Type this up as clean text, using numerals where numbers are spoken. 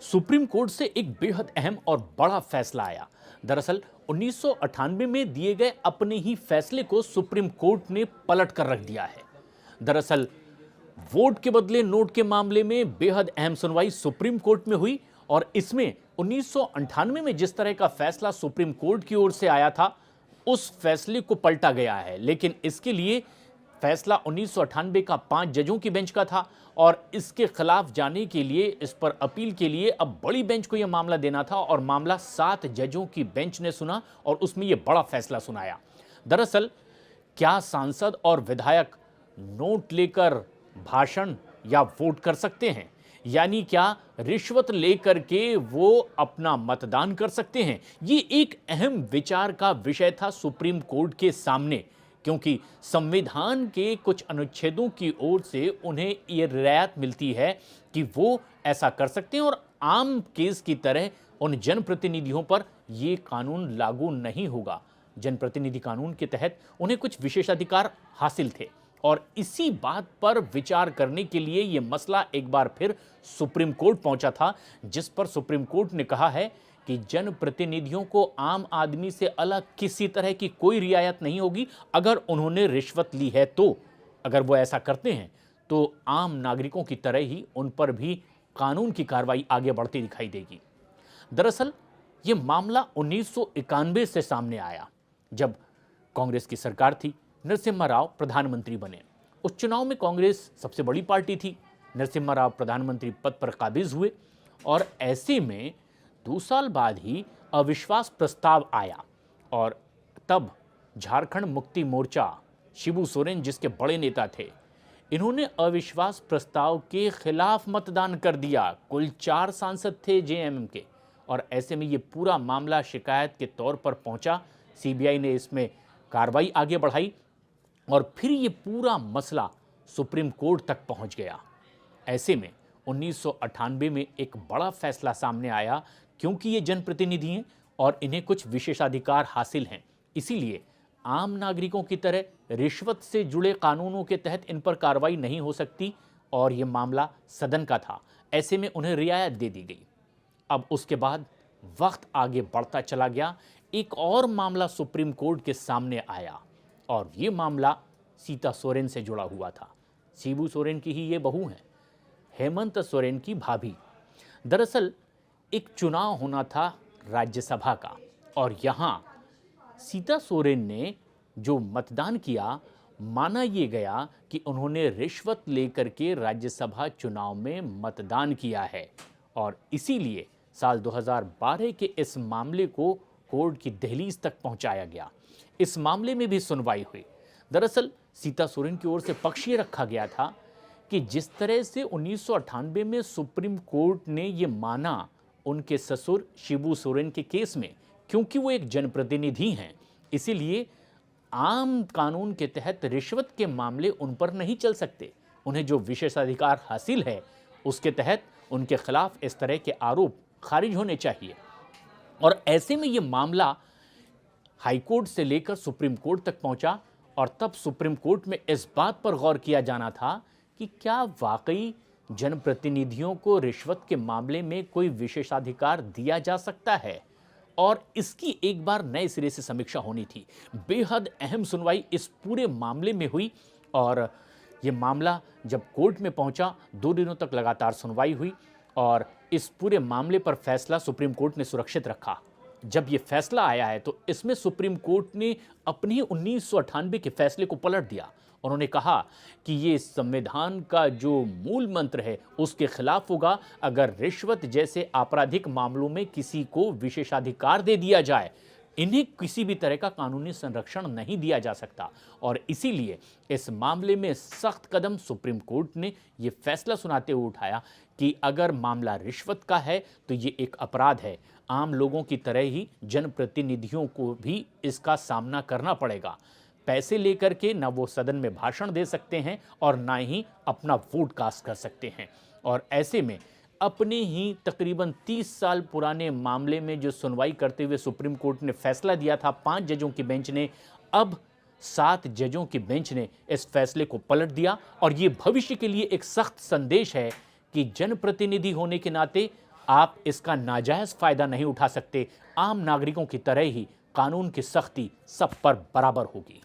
Supreme court से एक बेहद अहम और बड़ा फैसला आया। दरअसल 1998 में दिए गए अपने ही फैसले को सुप्रीम कोर्ट ने पलट कर रख दिया है। दरअसल वोट के बदले नोट के मामले में बेहद अहम सुनवाई सुप्रीम कोर्ट में हुई और इसमें 1998 में जिस तरह का फैसला सुप्रीम कोर्ट की ओर से आया था, उस फैसले को पलटा गया है। लेकिन इसके लिए फैसला 1998 का 5 जजों की बेंच का था और इसके खिलाफ जाने के लिए, इस पर अपील के लिए अब बड़ी बेंच को यह मामला देना था और मामला 7 जजों की बेंच ने सुना और उसमें यह बड़ा फैसला सुनाया। दरअसल क्या सांसद और विधायक नोट लेकर भाषण या वोट कर सकते हैं? यानी क्या रिश्वत लेकर के वो अपना मतदान कर सकते हैं? ये एक अहम विचार का विषय था सुप्रीम कोर्ट के सामने, क्योंकि संविधान के कुछ अनुच्छेदों की ओर से उन्हें यह रियायत मिलती है कि वो ऐसा कर सकते हैं और आम केस की तरह उन जनप्रतिनिधियों पर यह कानून लागू नहीं होगा। जनप्रतिनिधि कानून के तहत उन्हें कुछ विशेषाधिकार हासिल थे और इसी बात पर विचार करने के लिए यह मसला एक बार फिर सुप्रीम कोर्ट पहुंचा था, जिस पर सुप्रीम कोर्ट ने कहा है कि जनप्रतिनिधियों को आम आदमी से अलग किसी तरह की कोई रियायत नहीं होगी अगर उन्होंने रिश्वत ली है। तो अगर वो ऐसा करते हैं तो आम नागरिकों की तरह ही उन पर भी कानून की कार्रवाई आगे बढ़ती दिखाई देगी। दरअसल ये मामला 1991 से सामने आया, जब कांग्रेस की सरकार थी। नरसिम्हा राव प्रधानमंत्री बने। उस चुनाव में कांग्रेस सबसे बड़ी पार्टी थी। नरसिम्हा राव प्रधानमंत्री पद पर काबिज हुए और ऐसे में 2 साल बाद ही अविश्वास प्रस्ताव आया और तब झारखंड मुक्ति मोर्चा, शिबू सोरेन जिसके बड़े नेता थे, इन्होंने अविश्वास प्रस्ताव के खिलाफ मतदान कर दिया। कुल 4 सांसद थे जेएमएम के और ऐसे में ये पूरा मामला शिकायत के तौर पर पहुंचा। सीबीआई ने इसमें कार्रवाई आगे बढ़ाई और फिर ये पूरा मसला सुप्रीम कोर्ट तक पहुंच गया। ऐसे में 1998 में एक बड़ा फैसला सामने आया, क्योंकि ये जनप्रतिनिधि हैं और इन्हें कुछ विशेषाधिकार हासिल हैं, इसीलिए आम नागरिकों की तरह रिश्वत से जुड़े कानूनों के तहत इन पर कार्रवाई नहीं हो सकती और ये मामला सदन का था। ऐसे में उन्हें रियायत दे दी गई। अब उसके बाद वक्त आगे बढ़ता चला गया। एक और मामला सुप्रीम कोर्ट के सामने आया और ये मामला सीता सोरेन से जुड़ा हुआ था। शिबू सोरेन की ही ये बहू हैं, हेमंत सोरेन की भाभी। दरअसल एक चुनाव होना था राज्यसभा का और यहाँ सीता सोरेन ने जो मतदान किया, माना यह गया कि उन्होंने रिश्वत लेकर के राज्यसभा चुनाव में मतदान किया है और इसीलिए साल 2012 के इस मामले को कोर्ट की दहलीज तक पहुंचाया गया। इस मामले में भी सुनवाई हुई। दरअसल सीता सोरेन की ओर से पक्ष ये रखा गया था कि जिस तरह से 1998 में सुप्रीम कोर्ट ने ये माना उनके ससुर शिबू सोरेन के केस में, क्योंकि वो एक जनप्रतिनिधि हैं, इसीलिए आम कानून के तहत रिश्वत के मामले उन पर नहीं चल सकते। उन्हें जो विशेषाधिकार हासिल है उसके तहत उनके खिलाफ इस तरह के आरोप खारिज होने चाहिए। और ऐसे में ये मामला हाईकोर्ट से लेकर सुप्रीम कोर्ट तक पहुंचा और तब सुप्रीम कोर्ट में इस बात पर गौर किया जाना था कि क्या वाकई जनप्रतिनिधियों को रिश्वत के मामले में कोई विशेषाधिकार दिया जा सकता है, और इसकी एक बार नए सिरे से समीक्षा होनी थी। बेहद अहम सुनवाई इस पूरे मामले में हुई और यह मामला जब कोर्ट में पहुंचा, 2 दिनों तक लगातार सुनवाई हुई और इस पूरे मामले पर फैसला सुप्रीम कोर्ट ने सुरक्षित रखा। जब यह फैसला आया है तो इसमें सुप्रीम कोर्ट ने अपने 1998 के फैसले को पलट दिया। उन्होंने कहा कि ये संविधान का जो मूल मंत्र है उसके खिलाफ होगा अगर रिश्वत जैसे आपराधिक मामलों में किसी को विशेषाधिकार दे दिया जाए। इन्हें किसी भी तरह का कानूनी संरक्षण नहीं दिया जा सकता और इसीलिए इस मामले में सख्त कदम सुप्रीम कोर्ट ने यह फैसला सुनाते हुए उठाया कि अगर मामला रिश्वत का है तो ये एक अपराध है। आम लोगों की तरह ही जनप्रतिनिधियों को भी इसका सामना करना पड़ेगा। पैसे लेकर के ना वो सदन में भाषण दे सकते हैं और ना ही अपना वोट कास्ट कर सकते हैं। और ऐसे में अपने ही तकरीबन 30 साल पुराने मामले में जो सुनवाई करते हुए सुप्रीम कोर्ट ने फैसला दिया था 5 जजों की बेंच ने, अब 7 जजों की बेंच ने इस फैसले को पलट दिया और ये भविष्य के लिए एक सख्त संदेश है कि जनप्रतिनिधि होने के नाते आप इसका नाजायज फायदा नहीं उठा सकते। आम नागरिकों की तरह ही कानून की सख्ती सब पर बराबर होगी।